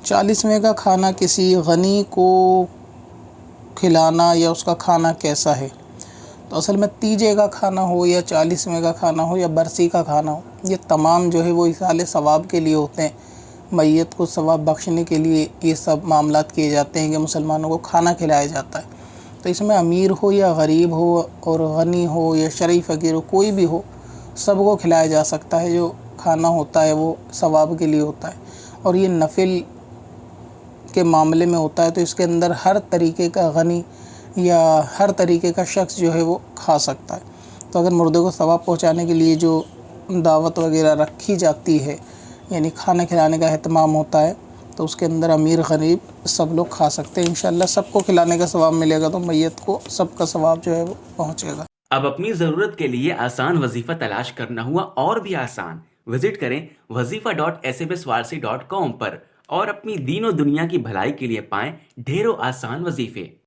40ویں کا کھانا کسی غنی کو کھلانا یا اس کا کھانا کیسا ہے؟ تو اصل میں تیجے کا کھانا ہو یا 40ویں کا کھانا ہو یا برسی کا کھانا ہو، یہ تمام جو ہے وہ ایصال ثواب کے لیے ہوتے ہیں، میت کو ثواب بخشنے کے لیے یہ سب معاملات کیے جاتے ہیں کہ مسلمانوں کو کھانا کھلایا جاتا ہے۔ تو اس میں امیر ہو یا غریب ہو اور غنی ہو یا شریف فقیر ہو، کوئی بھی ہو، سب کو کھلایا جا سکتا ہے۔ جو کھانا ہوتا ہے وہ ثواب کے لیے ہوتا ہے، اور یہ نفل کے معاملے میں ہوتا ہے، تو اس کے اندر ہر طریقے کا غنی یا ہر طریقے کا شخص جو ہے وہ کھا سکتا ہے۔ تو اگر مردے کو ثواب پہنچانے کے لیے جو دعوت وغیرہ رکھی جاتی ہے، یعنی کھانا کھلانے کا اہتمام ہوتا ہے، تو اس کے اندر امیر غریب سب لوگ کھا سکتے ہیں۔ انشاءاللہ سب کو کھلانے کا ثواب ملے گا، تو میت کو سب کا ثواب جو ہے وہ پہنچے گا۔ اب اپنی ضرورت کے لیے آسان وظیفہ تلاش کرنا ہوا اور بھی آسان۔ وزٹ کریں wazifa.smswarsi.com پر اور اپنی دین و دنیا کی بھلائی کے لیے پائیں ڈھیروں آسان وظیفے۔